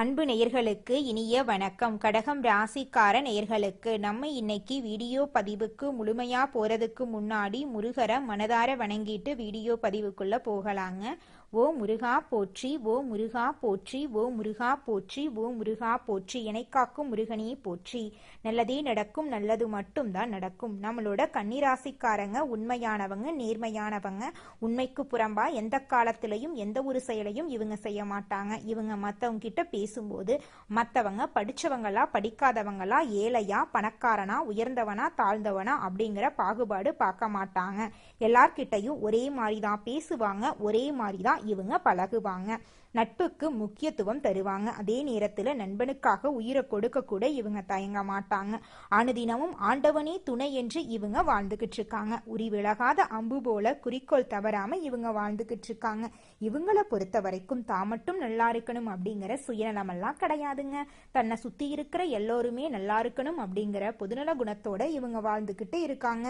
அன்பு நேயர்களுக்கு இனிய வணக்கம். கடகம் ராசிக்கார நேயர்களுக்கு நம்ம இன்னைக்கு வீடியோ பதிவுக்கு முழுமையா போறதுக்கு முன்னாடி முருகரை மனதார வணங்கிட்டு வீடியோ பதிவுக்குள்ள போகலாங்க. ஓ முருகா போற்றி, ஓ முருகா போற்றி, ஓ முருகா போற்றி, ஓ முருகா போற்றி, எனைக்காக்கும் முருகனே போற்றி. நல்லதே நடக்கும், நல்லது மட்டும் தான் நடக்கும். நம்மளோட கன்னிராசிக்காரங்க உண்மையானவங்க, நேர்மையானவங்க. உண்மைக்கு புறம்பா எந்த காலத்திலையும் எந்த ஒரு செயலையும் இவங்க செய்ய மாட்டாங்க. இவங்க மற்றவங்க கிட்ட பேசும்போது மற்றவங்க படிச்சவங்களா படிக்காதவங்களா, ஏழையா பணக்காரனா, உயர்ந்தவனா தாழ்ந்தவனா அப்படிங்கிற பாகுபாடு பார்க்க மாட்டாங்க. எல்லார்கிட்டையும் ஒரே மாதிரி தான் பேசுவாங்க, ஒரே மாதிரி தான் இவங்க பழகுவாங்க. நட்புக்கு முக்கியத்துவம் தருவாங்க. அதே நேரத்துல நண்பனுக்காக உயிரை கொடுக்க கூட இவங்க தயங்க மாட்டாங்க. அனுதினமும் ஆண்டவனே துணை என்று இவங்க வாழ்ந்துகிட்டு இருக்காங்க. உரி விலகாத அம்பு போல குறிக்கோள் தவறாம இவங்க வாழ்ந்துகிட்டு இருக்காங்க. இவங்களை பொறுத்த வரைக்கும் தான் மட்டும் நல்லா இருக்கணும் அப்படிங்கிற சுயநலமெல்லாம் கிடையாதுங்க. தன்னை சுத்தி இருக்கிற எல்லோருமே நல்லா இருக்கணும் அப்படிங்கிற பொதுநல குணத்தோட இவங்க வாழ்ந்துகிட்டு இருக்காங்க.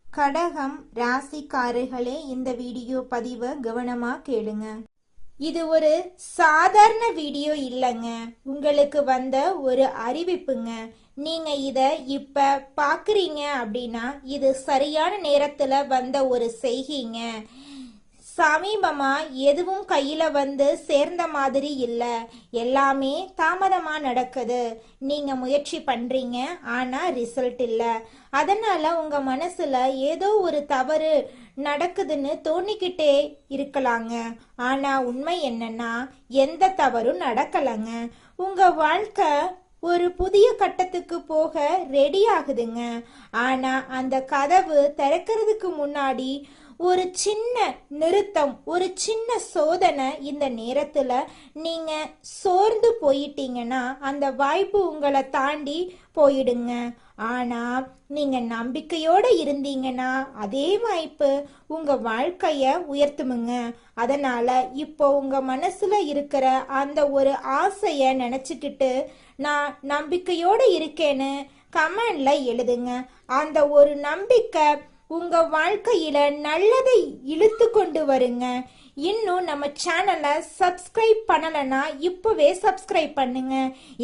கடகம் ராசிக்காரர்களே, இந்த வீடியோ பதிவை கவனமா கேளுங்க. இது ஒரு சாதாரண வீடியோ இல்லைங்க, உங்களுக்கு வந்த ஒரு அறிவிப்புங்க. நீங்க இத இப்ப பாக்குறீங்க அப்படின்னா இது சரியான நேரத்துல வந்த ஒரு செய்கைங்க. சமீபமா எதுவும் கையில வந்து சேர்ந்த மாதிரி இல்ல, எல்லாமே தாமதமா நடக்குது. நீங்க முயற்சி பண்றீங்க, ஆனா ரிசல்ட் இல்ல. அதனால உங்க மனசுல ஏதோ ஒரு தவறு நடக்குதுன்னு தோணிக்கிட்டே இருக்கலாங்க. ஆனா உண்மை என்னன்னா எந்த தவறும் நடக்கலங்க. உங்க வாழ்க்கை ஒரு புதிய கட்டத்துக்கு போக ரெடி ஆகுதுங்க. ஆனா அந்த கதவு திறக்கிறதுக்கு முன்னாடி ஒரு சின்ன நிறுத்தம், ஒரு சின்ன சோதனை. இந்த நேரத்துல நீங்க சோர்ந்து போயிட்டீங்கன்னா அந்த வாய்ப்பு உங்களை தாண்டி போயிடுங்க. ஆனா நீங்க நம்பிக்கையோட இருந்தீங்கன்னா அதே வாய்ப்பு உங்க வாழ்க்கைய உயர்த்துமுங்க. அதனால இப்போ உங்க மனசுல இருக்கிற அந்த ஒரு ஆசைய நினைச்சுக்கிட்டு நான் நம்பிக்கையோட இருக்கேன்னு கமெண்ட்ல எழுதுங்க. அந்த ஒரு நம்பிக்கை உங்க வாழ்க்கையில நல்லதை இழுத்து கொண்டு வருங்க. இன்னும் நம்ம சேனலை சப்ஸ்கிரைப் பண்ணலன்னா இப்பவே சப்ஸ்கிரைப் பண்ணுங்க.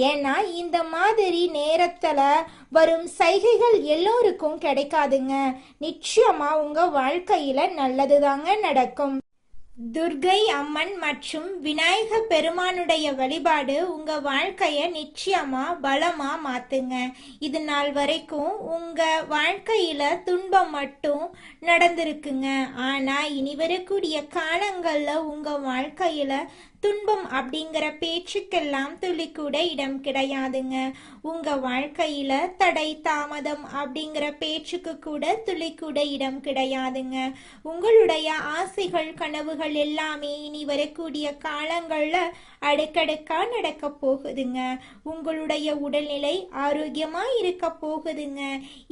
ஏன்னா இந்த மாதிரி நேரத்துல வரும் சைகைகள் எல்லோருக்கும் கிடைக்காதுங்க. நிச்சயமா உங்க வாழ்க்கையில நல்லதுதாங்க நடக்கும். துர்கை அம்மன் மற்றும் விநாயக பெருமானுடைய வழிபாடு உங்க வாழ்க்கைய நிச்சயமா பலமா மாத்துங்க. இது நாள் வரைக்கும் உங்க வாழ்க்கையில துன்பம் மட்டும் நடந்திருக்குங்க. ஆனா இனி வரக்கூடிய காலங்கள்ல உங்க வாழ்க்கையில துன்பம் அப்படிங்கிற பேச்சுக்கெல்லாம் துளி கூட இடம் கிடையாதுங்க. உங்க வாழ்க்கையில தடை தாமதம் அப்படிங்கிற பேச்சுக்கு கூட துளி கூட இடம் கிடையாதுங்க. உங்களுடைய ஆசைகள் கனவுகள் எல்லாமே இனி வரக்கூடிய காலங்கள்ல அடுக்கடுக்கா நடக்க போகுதுங்க. உங்களுடைய உடல்நிலை ஆரோக்கியமா இருக்க போகுதுங்க.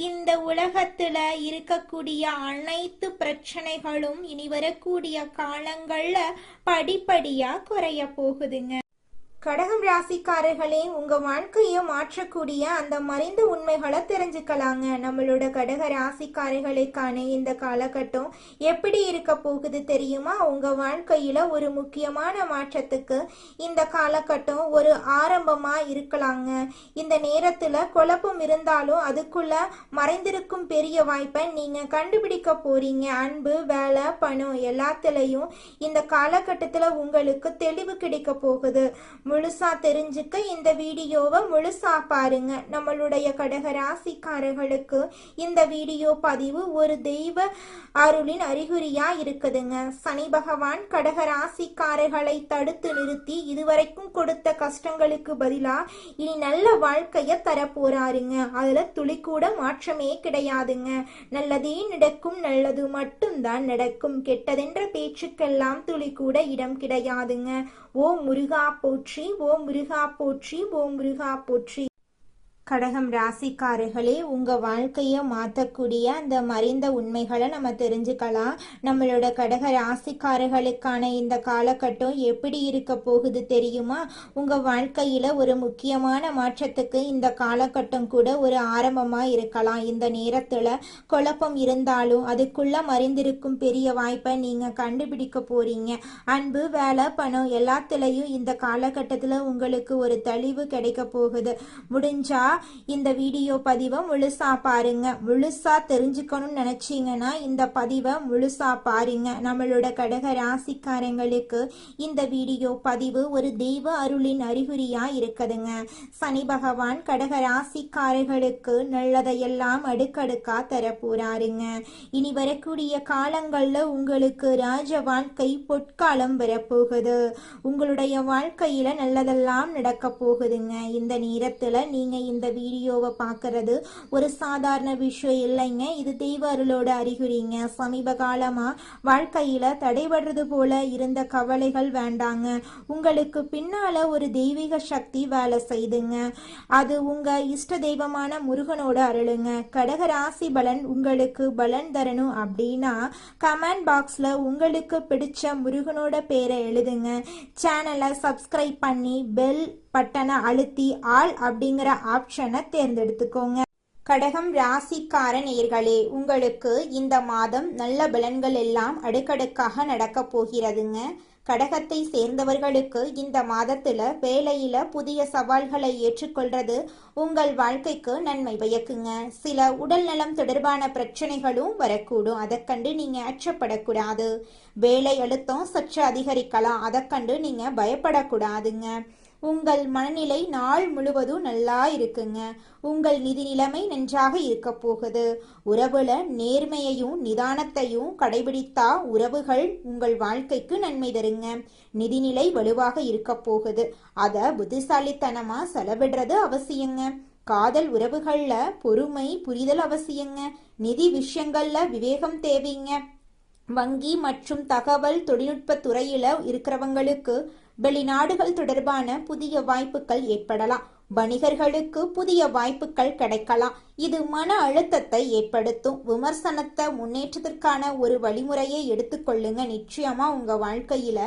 இந்த உலகத்துல இருக்கக்கூடிய அனைத்து பிரச்சனைகளும் இனி வரக்கூடிய காலங்கள்ல படிப்படியா குறைய போகுதுங்க. கடகம் ராசிக்காரர்களே, உங்க வாழ்க்கைய மாற்றக்கூடிய அந்த மறைந்த உண்மைகளை தெரிஞ்சுக்கலாங்க. நம்மளோட கடக ராசிக்காரர்களுக்கான இந்த காலகட்டம் எப்படி இருக்க போகுது தெரியுமா? உங்க வாழ்க்கையில ஒரு முக்கியமான மாற்றத்துக்கு இந்த காலகட்டம் ஒரு ஆரம்பமா இருக்கலாங்க. இந்த நேரத்துல குழப்பம் இருந்தாலும் அதுக்குள்ள மறைந்திருக்கும் பெரிய வாய்ப்பை நீங்க கண்டுபிடிக்க போறீங்க. அன்பு, வேலை, பணம் எல்லாத்துலயும் இந்த காலகட்டத்துல உங்களுக்கு தெளிவு கிடைக்க போகுது. முழுசா தெரிஞ்சுக்க இந்த வீடியோவை முழுசா பாருங்க. நம்மளுடைய கடக ராசிக்காரர்களுக்கு இந்த வீடியோ பதிவு ஒரு தெய்வ அருளின் அறிகுறியா இருக்குதுங்க. சனி பகவான் கடக ராசிக்காரர்களை தடுத்து நிறுத்தி இதுவரைக்கும் கொடுத்த கஷ்டங்களுக்கு பதிலா இனி நல்ல வாழ்க்கைய தர போறாருங்க. அதுல துளி கூட மாற்றமே கிடையாதுங்க. நல்லதே நடக்கும், நல்லது மட்டும்தான் நடக்கும். கெட்டதென்ற பேச்சுக்கெல்லாம் துளி கூட இடம் கிடையாதுங்க. ஓ முருகா போற்றி, ஓ முருகா போற்றி, ஓ முருகா போற்றி. கடகம் ராசிக்காரர்களே, உங்க வாழ்க்கைய மாத்தக்கூடிய அந்த மறைந்த உண்மைகளை நம்ம தெரிஞ்சுக்கலாம். நம்மளோட கடக ராசிக்காரர்களுக்கான இந்த காலகட்டம் எப்படி இருக்க போகுது தெரியுமா? உங்க வாழ்க்கையில ஒரு முக்கியமான மாற்றத்துக்கு இந்த காலகட்டம் கூட ஒரு ஆரம்பமா இருக்கலாம். இந்த நேரத்துல குழப்பம் இருந்தாலும் அதுக்குள்ள மறைந்திருக்கும் பெரிய வாய்ப்பை நீங்க கண்டுபிடிக்க போறீங்க. அன்பு, வேலை, பணம் எல்லாத்துலயும் இந்த காலகட்டத்துல உங்களுக்கு ஒரு தெளிவு கிடைக்க போகுது. முடிஞ்சா இந்த வீடியோ பதிவை முழுசா பாருங்க. முழுசா தெரிஞ்சுக்கணும்னு நினைச்சீங்கன்னா இந்த பதிவை முழுசா பாருங்க. நம்மளோட கடக ராசிக்காரங்களுக்கு இந்த வீடியோ பதிவு ஒரு தெய்வ அருளின் அறிகுறியா இருக்குதுங்க. சனி பகவான் கடக ராசிக்காரர்களுக்கு நல்லதையெல்லாம் அடுக்கடுக்கா தரப்போறாருங்க. இனி வரக்கூடிய காலங்கள்ல உங்களுக்கு ராஜ வாழ்க்கை பொற்காலம் வரப்போகுது. உங்களுடைய வாழ்க்கையில நல்லதெல்லாம் நடக்க போகுதுங்க. இந்த நேரத்துல நீங்க இந்த வீடியோவை பார்க்கறது ஒரு சாதாரண விஷயம் இல்லைங்க. இது தெய்வ அருளோட அறிகுறிங்க. சமீப காலமா வாழ்க்கையில தடைபடுறது போல இருந்த கவலைகள் வேண்டாங்க. உங்களுக்கு பின்னால ஒரு தெய்வீக சக்தி வேலை செய்துங்க. அது உங்க இஷ்ட தெய்வமான முருகனோட அருளுங்க. கடக ராசி பலன் உங்களுக்கு பலன் தரணும் அப்படின்னா கமெண்ட் பாக்ஸ்ல உங்களுக்கு பிடிச்ச முருகனோட பேரை எழுதுங்க. சேனலை சப்ஸ்கிரைப் பண்ணி பெல் பட்டனை அழுத்தி ஆல் அப்படிங்கிற ஆப்ஷனை தேர்ந்தெடுத்துக்கோங்க. கடகம் ராசிக்கார நேயர்களே, உங்களுக்கு இந்த மாதம் நல்ல பலன்கள் எல்லாம் அடுக்கடுக்காக நடக்க போகிறதுங்க. கடகத்தை சேர்ந்தவர்களுக்கு இந்த மாதத்துல வேலையில புதிய சவால்களை ஏற்றுக்கொள்றது உங்கள் வாழ்க்கைக்கு நன்மை பயக்குங்க. சில உடல் நலம் தொடர்பான பிரச்சனைகளும் வரக்கூடும். அதை கண்டு நீங்க அச்சப்படக்கூடாது. வேலை அழுத்தம் சற்று அதிகரிக்கலாம். அதை கண்டு நீங்க பயப்படக்கூடாதுங்க. உங்கள் மனநிலை நாள் முழுவதும் நல்லா இருக்குங்க. உங்கள் நிதி நிலைமை நன்றாக இருக்க போகுது. உறவுல நேர்மையையும் நிதானத்தையும் கடைபிடித்தா உறவுகள் உங்கள் வாழ்க்கைக்கு நன்மை தருங்க. நிதிநிலை வலுவாக இருக்க போகுது. அத புத்திசாலித்தனமா செலவிடுறது அவசியங்க. காதல் உறவுகள்ல பொறுமை புரிதல் அவசியங்க. நிதி விஷயங்கள்ல விவேகம் தேவைங்க. வங்கி மற்றும் தகவல் தொழில்நுட்ப துறையில இருக்கிறவங்களுக்கு வெளிநாடுகள் தொடர்பான புதிய வாய்ப்புகள் ஏற்படலாம். வணிகர்களுக்கு புதிய வாய்ப்புகள் கிடைக்கலாம். இது மன அழுத்தத்தை ஏற்படுத்தும். விமர்சனத்தை முன்னேற்றத்திற்கான ஒரு வழிமுறையை எடுத்துக்கொள்ளுங்க. நிச்சயமா உங்க வாழ்க்கையில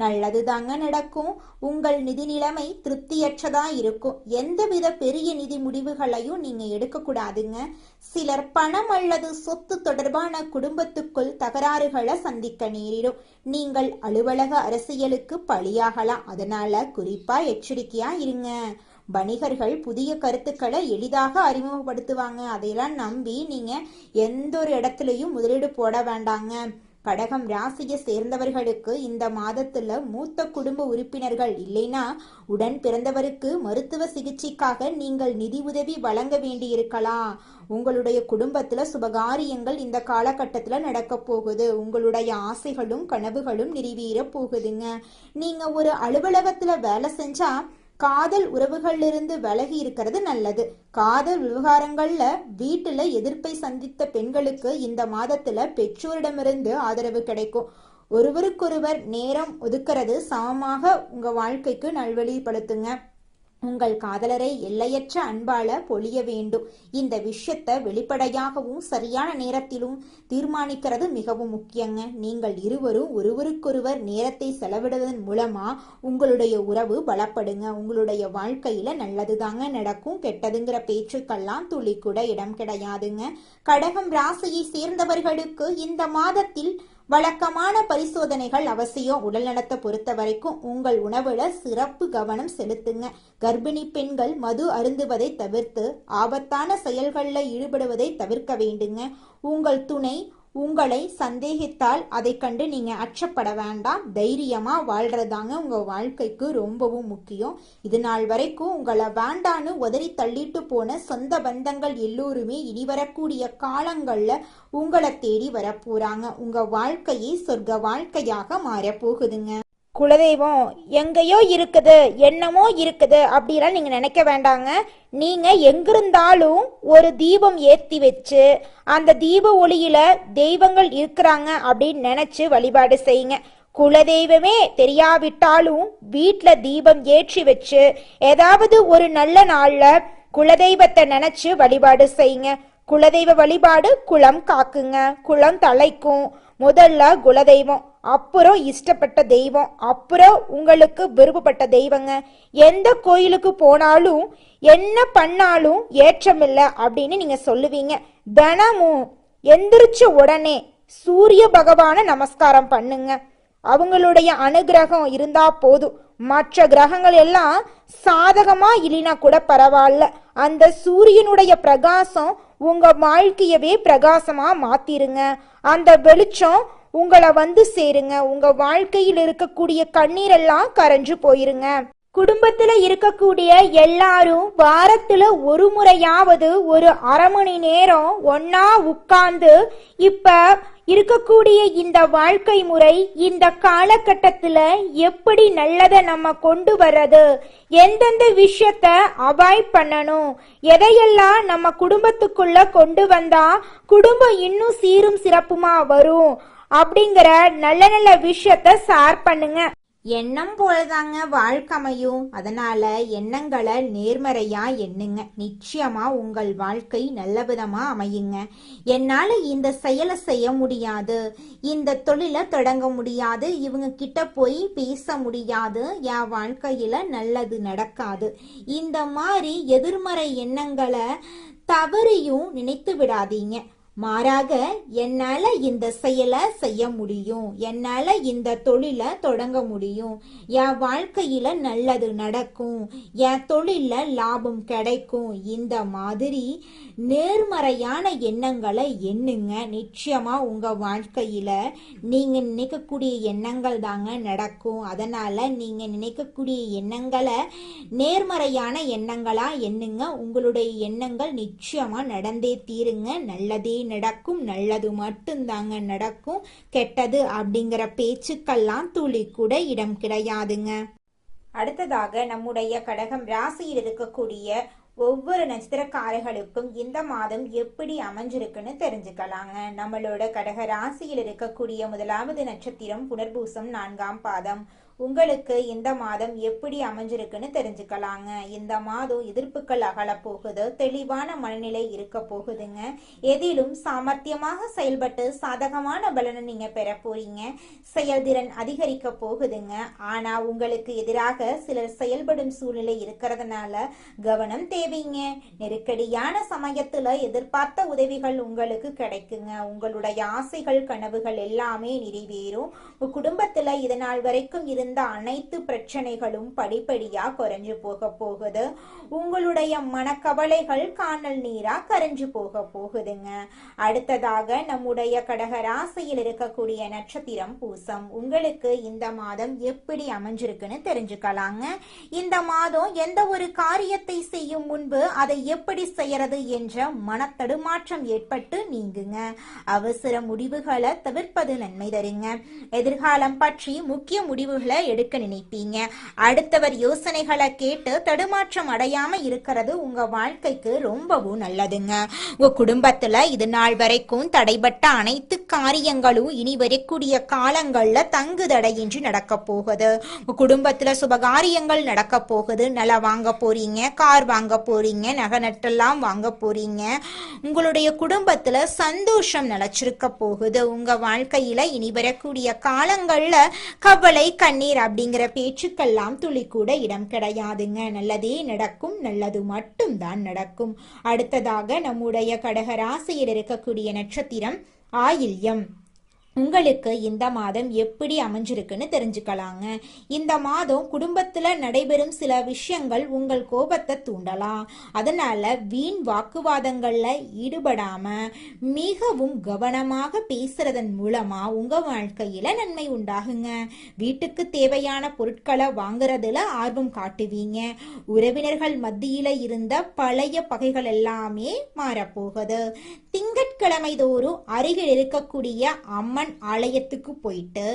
நல்லது தாங்க நடக்கும். உங்கள் நிதி நிலைமை திருப்தியற்றதா இருக்கும். எந்தவித பெரிய நிதி முடிவுகளையும் நீங்க எடுக்க கூடாதுங்க. சிலர் பணம் அல்லது சொத்து தொடர்பான குடும்பத்துக்குள் தகராறுகளை சந்திக்க நேரிடும். நீங்கள் அலுவலக அரசியலுக்கு பலியாகலாம். அதனால குறிப்பா எச்சரிக்கையா இருங்க. வணிகர்கள் புதிய கருத்துக்களை எளிதாக அறிமுகப்படுத்துவாங்க. அதையெல்லாம் நம்பி நீங்க எந்த ஒரு இடத்துலயும் முதலீடு போட வேண்டாங்க. கடகம் ராசியை சேர்ந்தவர்களுக்கு இந்த மாதத்துல மூத்த குடும்ப உறுப்பினர்கள் இல்லைன்னா உடன் பிறந்தவருக்கு மருத்துவ சிகிச்சைக்காக நீங்கள் நிதி உதவி வழங்க வேண்டியிருக்கலாம். உங்களுடைய குடும்பத்துல சுபகாரியங்கள் இந்த காலகட்டத்துல நடக்க போகுது. உங்களுடைய ஆசைகளும் கனவுகளும் நிறைவேற போகுதுங்க. நீங்க ஒரு அலுவலகத்துல வேலை செஞ்சா காதல் உறவுகளிலிருந்து விலகி இருக்கிறது நல்லது. காதல் விவகாரங்கள்ல வீட்டுல எதிர்ப்பை சந்தித்த பெண்களுக்கு இந்த மாதத்துல பெற்றோரிடமிருந்து ஆதரவு கிடைக்கும். ஒருவருக்கொருவர் நேரம் ஒதுக்கிறது சமமாக உங்க வாழ்க்கைக்கு நல்வழிப்படுத்துங்க. உங்கள் காதலரை எல்லையற்ற அன்பால பொழிய வேண்டும். இந்த விஷயத்தை வெளிப்படையாகவும் சரியான நேரத்திலும் தீர்மானிக்கிறது மிகவும் முக்கியங்க. நீங்கள் இருவரும் ஒருவருக்கொருவர் நேரத்தை செலவிடுவதன் மூலமா உங்களுடைய உறவு பலப்படுங்க. உங்களுடைய வாழ்க்கையில நல்லதுதாங்க நடக்கும். கெட்டதுங்கிற பேச்சுக்கெல்லாம் துளி கூட இடம் கிடையாதுங்க. கடகம் ராசியை சேர்ந்தவர்களுக்கு இந்த மாதத்தில் வழக்கமான பரிசோதனைகள் அவசியம். உடல் நலத்தை பொறுத்த வரைக்கும் உங்கள் உணவுல சிறப்பு கவனம் செலுத்துங்க. கர்ப்பிணி பெண்கள் மது அருந்துவதை தவிர்த்து ஆபத்தான செயல்களில் ஈடுபடுவதை தவிர்க்க வேண்டுங்க. உங்கள் துணை உங்களை சந்தேகித்தால் அதை கண்டு நீங்க அச்சப்பட வேண்டாம். தைரியமா வாழ்றதாங்க உங்க வாழ்க்கைக்கு ரொம்பவும் முக்கியம். இது நாள் வரைக்கும் உங்களை வேண்டான்னு உதறி தள்ளிட்டு போன சொந்த பந்தங்கள் எல்லோருமே இனி வரக்கூடிய காலங்கள்ல உங்களை தேடி வரப்போறாங்க. உங்க வாழ்க்கையை சொர்க்க வாழ்க்கையாக மாறப்போகுதுங்க. குலதெய்வம் எங்கேயோ இருக்குது, என்னமோ இருக்குது அப்படிலாம் நீங்க நினைக்க வேண்டாங்க. நீங்க எங்கிருந்தாலும் ஒரு தீபம் ஏற்றி வச்சு அந்த தீப ஒளியில தெய்வங்கள் இருக்கிறாங்க அப்படின்னு நினைச்சு வழிபாடு செய்யுங்க. குலதெய்வமே தெரியாவிட்டாலும் வீட்டில் தீபம் ஏற்றி வச்சு ஏதாவது ஒரு நல்ல நாள்ல குலதெய்வத்தை நினைச்சு வழிபாடு செய்யுங்க. குலதெய்வ வழிபாடு குலம் காக்குங்க, குலம் தலைக்கும். முதல்ல குலதெய்வம், அப்புறம் இஷ்டப்பட்ட தெய்வம், அப்புறம் உங்களுக்கு விருப்பப்பட்ட தெய்வங்க. எந்த கோயிலுக்கு போனாலும் என்ன பண்ணாலும் ஏற்றமில்லை அப்படின்னு நீங்க சொல்லுவீங்க. தினமும் எந்திரிச்ச உடனே சூரிய பகவான நமஸ்காரம் பண்ணுங்க. அவங்களுடைய அனுகிரகம் இருந்தா போதும். மற்ற கிரகங்கள் எல்லாம் சாதகமா இல்லைனா கூட பரவாயில்ல, அந்த சூரியனுடைய பிரகாசம் உங்க வாழ்க்கையவே பிரகாசமா மாத்திருங்க. அந்த வெளிச்சம் உங்களை வந்து சேருங்க. உங்க வாழ்க்கையில் இருக்கக்கூடிய கண்ணீரெல்லாம் கரைஞ்சு போயிருங்க. குடும்பத்துல இருக்கக்கூடிய எல்லாரும் வாரத்துல ஒரு முறையாவது ஒரு அரை மணி நேரம் ஒன்னா உட்கார்ந்து இப்ப இருக்கக்கூடிய இந்த வாழ்க்கை முறை, இந்த காலகட்டத்துல எப்படி நல்லதை நம்ம கொண்டு வர்றது, எந்தெந்த விஷயத்த அவாய்ட் பண்ணணும், எதையெல்லாம் நம்ம குடும்பத்துக்குள்ள கொண்டு வந்தா குடும்பம் இன்னும் சீரும் சிறப்புமா வரும் அப்படிங்கிற நல்ல நல்ல விஷயத்த ஷேர் பண்ணுங்க. எண்ணம் போலதாங்க வாழ்க்கை அமையும். அதனால எண்ணங்களை நேர்மறையா எண்ணுங்க. நிச்சயமா உங்கள் வாழ்க்கை நல்ல விதமா அமையுங்க. என்னால இந்த செயலை செய்ய முடியாது, இந்த தொழிலை தொடங்க முடியாது, இவங்க கிட்ட போய் பேச முடியாது, என் வாழ்க்கையில நல்லது நடக்காது, இந்த மாதிரி எதிர்மறை எண்ணங்களை தவறியும் நினைத்து விடாதீங்க. மாறாக என்னால இந்த செயலை செய்ய முடியும், என்னால இந்த தொழிலை தொடங்க முடியும், என் வாழ்க்கையில நல்லது நடக்கும், என் தொழில லாபம் கிடைக்கும், இந்த மாதிரி நேர்மறையான எண்ணங்களை எண்ணுங்க. நிச்சயமா உங்க வாழ்க்கையில நீங்க நினைக்கக்கூடிய எண்ணங்கள் தாங்க நடக்கும். அதனால நீங்க நினைக்கக்கூடிய எண்ணங்களை நேர்மறையான எண்ணங்களா எண்ணுங்க. உங்களுடைய எண்ணங்கள் நிச்சயமா நடந்தே தீருங்க. நல்லதே நடக்கும், நல்லது மட்டும்தாங்க நடக்கும். கெட்டது அப்படிங்கிற பேச்சுக்கெல்லாம் துளி கூட இடம் கிடையாதுங்க. அடுத்ததாக நம்முடைய கடகம் ராசியில் இருக்கக்கூடிய ஒவ்வொரு நட்சத்திரக்காரர்களுக்கும் இந்த மாதம் எப்படி அமைஞ்சிருக்குன்னு தெரிஞ்சுக்கலாங்க. நம்மளோட கடக ராசியில் இருக்கக்கூடிய முதலாவது நட்சத்திரம் புனர்பூசம் 4ஆம் பாதம். உங்களுக்கு இந்த மாதம் எப்படி அமைஞ்சிருக்குன்னு தெரிஞ்சுக்கலாங்க. இந்த மாதம் எதிர்ப்புகள் அகல போகுது, தெளிவான மனநிலை இருக்க போகுதுங்க. எதிலும் சாமர்த்தியமாக செயல்பட்டு சாதகமான பலனை நீங்க பெற போறீங்க. செயல்திறன் அதிகரிக்க போகுதுங்க. ஆனா உங்களுக்கு எதிராக சிலர் செயல்படும் சூழ்நிலை இருக்கிறதுனால கவனம் தேவைங்க. நெருக்கடியான சமயத்துல எதிர்பார்த்த உதவிகள் உங்களுக்கு கிடைக்குங்க. உங்களுடைய ஆசைகள் கனவுகள் எல்லாமே நிறைவேறும். குடும்பத்துல இதனால் வரைக்கும் இருந்த அனைத்து பிரச்சனைகளும் படிப்படியா குறைஞ்சு போக போகுது. உங்களுடைய மனக்கவலைகள் காணல் நீரா கரைஞ்சு போக போகுதுங்க. அடுத்ததாக நம்முடைய கடக ராசியில் இருக்கக்கூடிய நட்சத்திரம் பூசம். உங்களுக்கு இந்த மாதம் எப்படி அமைஞ்சிருக்குன்னு தெரிஞ்சுக்கலாங்க. இந்த மாதம் எந்த ஒரு காரியத்தை செய்யும் முன்பு அதை எப்படி செய்யறது என்ற மனத்தடுமாற்றம் ஏற்பட்டு நீங்குங்க. அவசர முடிவுகளை தவிர்ப்பது நன்மை தருங்க. எதிர்காலம் பற்றி முக்கிய முடிவுகளை எடுக்க நினைப்பீங்க. அடுத்தவர் யோசனைகளை கேட்டு தடுமாற்றம் அடையாம இருக்கிறது உங்க வாழ்க்கைக்கு ரொம்பவும் நல்லதுங்க. உங்க குடும்பத்துல இது நாள் வரைக்கும் தடைபட்ட அனைத்து காரியங்களும் இனி வரக்கூடிய காலங்கள்ல தங்கு தடையின்றி நடக்க போகுது. உங்க குடும்பத்துல சுபகாரியங்கள் நடக்க போகுது. நிலம் வாங்க போறீங்க, கார் வாங்க போறீங்க, நகை நட்டெல்லாம் வாங்க போறீங்க. உங்களுடைய குடும்பத்துல சந்தோஷம் நிலைச்சிருக்க போகுது. உங்க வாழ்க்கையில இனி வரக்கூடிய காலங்கள்ல கவலை கண்ணீர் அப்படிங்கிற பேச்சுக்கெல்லாம் துளி கூட இடம் கிடையாதுங்க. நல்லதே நடக்கும், நல்லது மட்டும்தான் நடக்கும். அடுத்ததாக நம்முடைய கடக ராசியில் இருக்கக்கூடிய நட்சத்திரம் ஆயில்யம். உங்களுக்கு இந்த மாதம் எப்படி அமைஞ்சிருக்குன்னு தெரிஞ்சுக்கலாங்க. இந்த மாதம் குடும்பத்துல நடைபெறும் சில விஷயங்கள் உங்கள் கோபத்தை தூண்டலாம். அதனால வீண் வாக்குவாதங்கள்ல ஈடுபடாம மிகவும் கவனமாக பேசுறதன் மூலமா உங்க வாழ்க்கையில நன்மை உண்டாகுங்க. வீட்டுக்கு தேவையான பொருட்களை வாங்குறதுல ஆர்வம் காட்டுவீங்க. உறவினர்கள் மத்தியில இருந்த பழைய பகைகள் எல்லாமே மாறப்போகுது. திங்கட்கிழமை தோறும் அருகில் இருக்கக்கூடிய அம்மன் அம்மன் ஆலயத்துக்கு போயிட்டு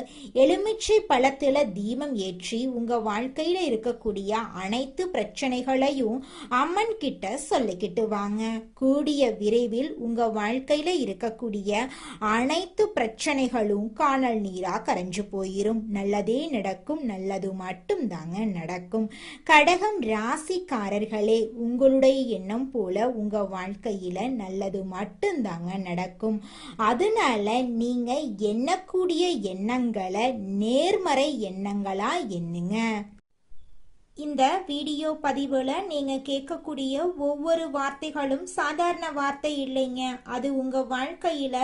எலுமிச்சை பழத்துல தீபம் ஏற்றி உங்க வாழ்க்கையில இருக்கக்கூடிய அனைத்து பிரச்சனைகளையும் அம்மன் கிட்ட சொல்லிக்கிட்டு வாங்க. கூடிய விரைவில் உங்க வாழ்க்கையில இருக்கக்கூடிய அனைத்து பிரச்சனைகளும் காணல் நீரா கரைஞ்சு போயிரும். நல்லதே நடக்கும், நல்லது மட்டும் தாங்க நடக்கும். கடகம் ராசிக்காரர்களே, உங்களுடைய எண்ணம் போல உங்க வாழ்க்கையில நல்லது மட்டும்தாங்க நடக்கும். அதனால நீங்க எண்ணக்கூடிய எண்ணங்களை நேர்மறை எண்ணங்களா எண்ணுங்க. இந்த வீடியோ பதிவுல நீங்க கேட்கக்கூடிய ஒவ்வொரு வார்த்தைகளும் சாதாரண வார்த்தை இல்லைங்க. அது உங்க வாழ்க்கையில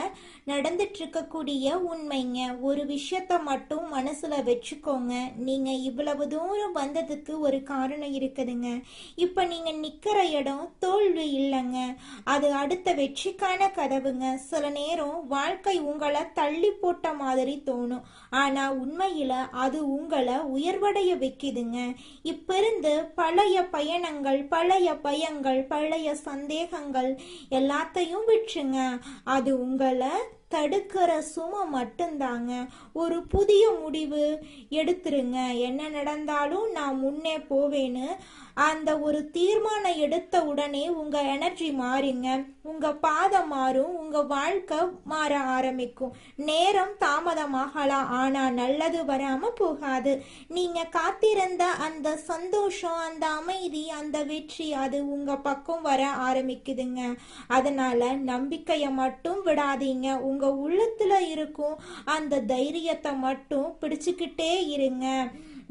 நடந்துட்டு இருக்கக்கூடிய உண்மைங்க. ஒரு விஷயத்த மட்டும் மனசுல வச்சுக்கோங்க. நீங்க இவ்வளவு தூரம் வந்ததுக்கு ஒரு காரணம் இருக்குதுங்க. இப்ப நீங்க நிக்கிற இடம் தோல்வி இல்லைங்க, அது அடுத்த வெற்றிக்கான கதவுங்க. சில நேரம் வாழ்க்கை உங்களை தள்ளி போட்ட மாதிரி தோணும், ஆனா உண்மையில அது உங்களை உயர்வடைய வைக்குதுங்க. இப்பிருந்து பழைய பயணங்கள், பழைய பயங்கள், பழைய சந்தேகங்கள் எல்லாத்தையும் விட்டுருங்க. அது உங்களை தடுக்கிற சுமை மட்டும்தாங்க. ஒரு புதிய முடிவு எடுத்துருங்க. என்ன நடந்தாலும் நான் முன்னே போவேன்னு அந்த ஒரு தீர்மானம் எடுத்த உடனே உங்க எனர்ஜி மாறுங்க, உங்க பாதம் மாறும், உங்க வாழ்க்கை மாற ஆரம்பிக்கும். நேரம் தாமதமாகலாம், ஆனா நல்லது வராம போகாது. நீங்க காத்திருந்த அந்த சந்தோஷம், அந்த அமைதி, அந்த வெற்றி அது உங்க பக்கம் வர ஆரம்பிக்குதுங்க. அதனால நம்பிக்கைய மட்டும் விடாதீங்க. உங்க உள்ளத்துல இருக்கும் அந்த தைரியத்தை மட்டும் பிடிச்சுக்கிட்டே இருங்க.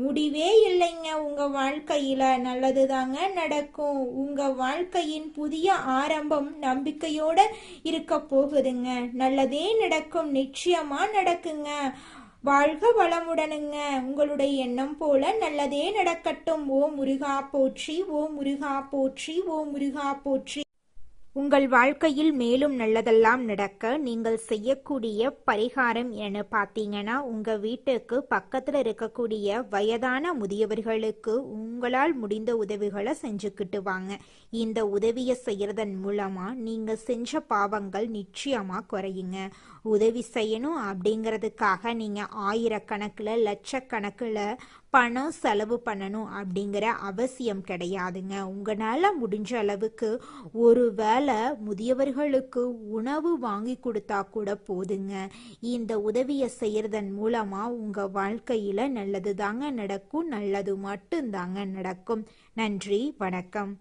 முடிவே இல்லைங்க, உங்க வாழ்க்கையில நல்லதுதாங்க நடக்கும். உங்க வாழ்க்கையின் புதிய ஆரம்பம் நம்பிக்கையோட இருக்க போகுதுங்க. நல்லதே நடக்கும், நிச்சயமா நடக்குங்க. வாழ்க வளமுடனுங்க. உங்களுடைய எண்ணம் போல நல்லதே நடக்கட்டும். ஓ முருகா போற்றி, ஓ முருகா போற்றி, ஓ முருகா போற்றி. உங்கள் வாழ்க்கையில் மேலும் நல்லதெல்லாம் நடக்க நீங்கள் செய்யக்கூடிய பரிகாரம் என பார்த்தீங்கன்னா, உங்கள் வீட்டுக்கு பக்கத்தில் இருக்கக்கூடிய வயதான முதியவர்களுக்கு உங்களால் முடிந்த உதவிகளை செஞ்சுக்கிட்டு வாங்க. இந்த உதவியை செய்கிறதன் மூலமாக நீங்கள் செஞ்ச பாவங்கள் நிச்சயமாக குறையுங்க. உதவி செய்யணும் அப்படிங்கிறதுக்காக நீங்கள் ஆயிரக்கணக்கில் லட்சக்கணக்கில் பணம் செலவு பண்ணணும் அப்படிங்கிற அவசியம் கிடையாதுங்க. உங்களால் முடிஞ்ச அளவுக்கு ஒரு வேளை முதியவர்களுக்கு உணவு வாங்கி கொடுத்தா கூட போதுங்க. இந்த உதவியை செய்யறதன் மூலமா உங்க வாழ்க்கையில நல்லது தாங்க நடக்கும், நல்லது மட்டும் தாங்க நடக்கும். நன்றி, வணக்கம்.